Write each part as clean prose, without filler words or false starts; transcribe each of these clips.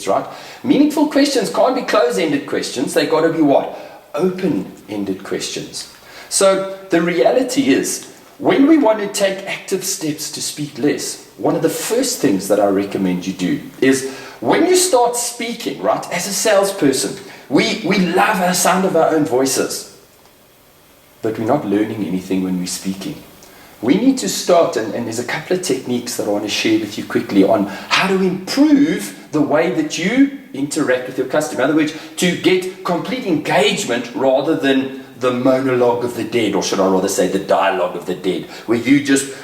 right? Meaningful questions can't be close-ended questions. They've got to be what? Open-ended questions. So the reality is, when we want to take active steps to speak less, one of the first things that I recommend you do is when you start speaking, right, as a salesperson, we love the sound of our own voices, but we're not learning anything when we're speaking. We need to start, and there's a couple of techniques that I want to share with you quickly on how to improve the way that you interact with your customer. In other words, to get complete engagement rather than the monologue of the dead, or should I rather say the dialogue of the dead, where you just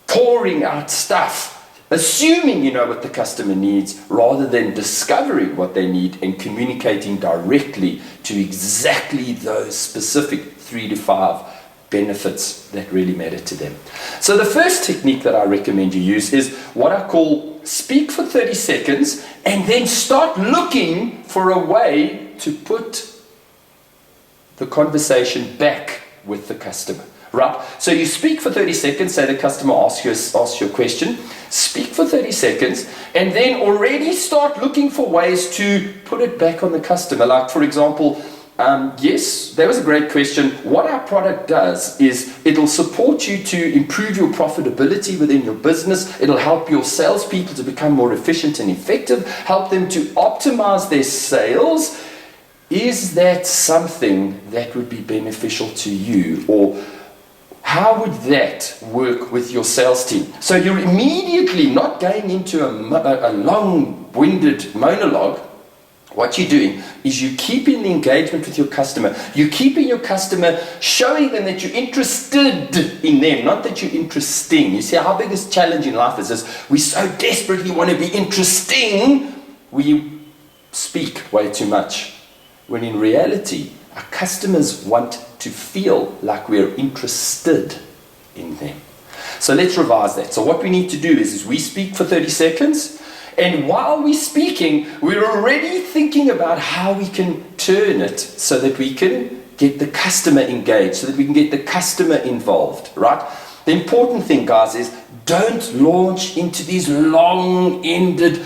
pouring out stuff, assuming you know what the customer needs, rather than discovering what they need and communicating directly to exactly those specific 3 to 5 benefits that really matter to them. So the first technique that I recommend you use is what I call speak for 30 seconds and then start looking for a way to put the conversation back with the customer, right? So you speak for 30 seconds, say the customer asks you a question, speak for 30 seconds, and then already start looking for ways to put it back on the customer. Like, for example, yes, that was a great question. What our product does is it'll support you to improve your profitability within your business. It'll help your salespeople to become more efficient and effective, help them to optimize their sales. Is that something that would be beneficial to you? Or how would that work with your sales team? So you're immediately not going into a long-winded monologue. What you're doing is you're keeping the engagement with your customer. You're keeping your customer, showing them that you're interested in them, not that you're interesting. You see, our biggest challenge in life is this: we so desperately want to be interesting, we speak way too much. When in reality, our customers want to feel like we're interested in them. So let's revise that. So what we need to do is we speak for 30 seconds, and while we're speaking, we're already thinking about how we can turn it so that we can get the customer engaged, so that we can get the customer involved, right? The important thing, guys, is don't launch into these long-ended,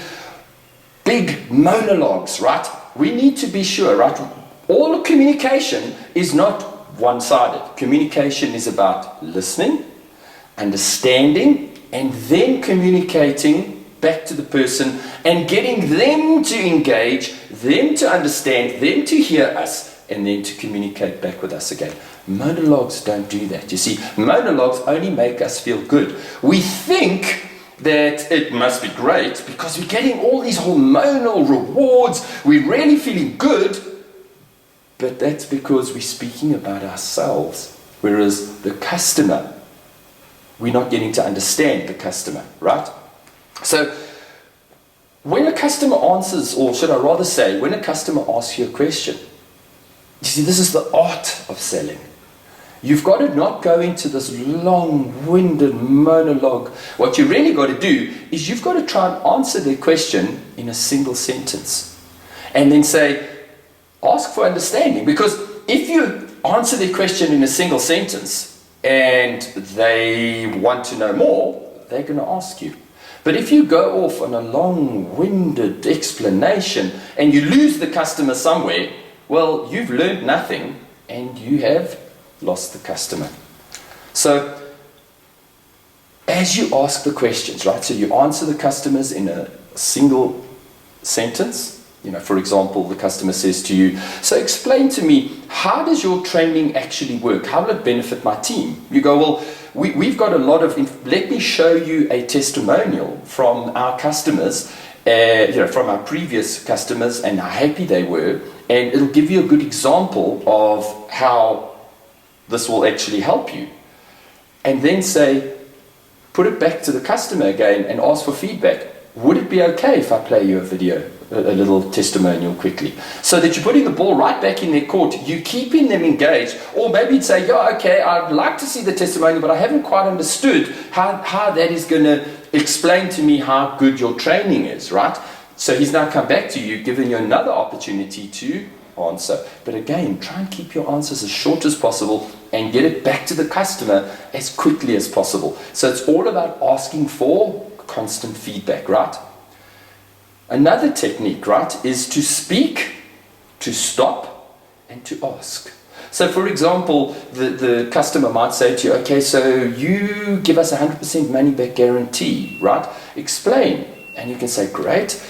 big monologues, right? We need to be sure, right? All communication is not one-sided. Communication is about listening, understanding, and then communicating back to the person and getting them to engage, them to understand, them to hear us, and then to communicate back with us again. Monologues don't do that. You see, monologues only make us feel good. We think that it must be great because we're getting all these hormonal rewards, we're really feeling good, but that's because we're speaking about ourselves, whereas the customer, we're not getting to understand the customer, right? So when a customer answers, or should I rather say, when a customer asks you a question, you see, this is the art of selling. You've got to not go into this long-winded monologue. What you really got to do is you've got to try and answer their question in a single sentence. And then say, ask for understanding. Because if you answer their question in a single sentence and they want to know more, they're going to ask you. But if you go off on a long-winded explanation and you lose the customer somewhere, well, you've learned nothing and you have lost the customer. So as you ask the questions, right, so you answer the customers in a single sentence. You know, for example, the customer says to you, so explain to me, how does your training actually work? How will it benefit my team? You go, well, we've got a lot of, let me show you a testimonial from our customers, from our previous customers and how happy they were, and it'll give you a good example of how this will actually help you. And then say, put it back to the customer again and ask for feedback. Would it be okay if I play you a video, a little testimonial quickly? So that you're putting the ball right back in their court. You're keeping them engaged. Or maybe you'd say, yeah, okay, I'd like to see the testimonial, but I haven't quite understood how that is going to explain to me how good your training is, right? So he's now come back to you, giving you another opportunity to answer. But again, try and keep your answers as short as possible and get it back to the customer as quickly as possible. So it's all about asking for constant feedback, right? Another technique, right, is to speak, to stop, and to ask. So for example, the customer might say to you, okay, so you give us 100% money back guarantee, right? Explain. And you can say, great.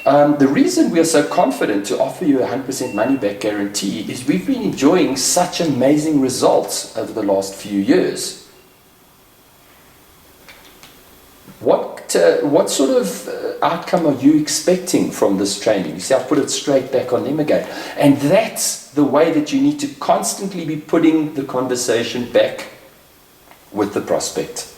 The reason we are so confident to offer you a 100% money back guarantee is we've been enjoying such amazing results over the last few years. What sort of outcome are you expecting from this training? You see, I've put it straight back on them again. And that's the way that you need to constantly be putting the conversation back with the prospect.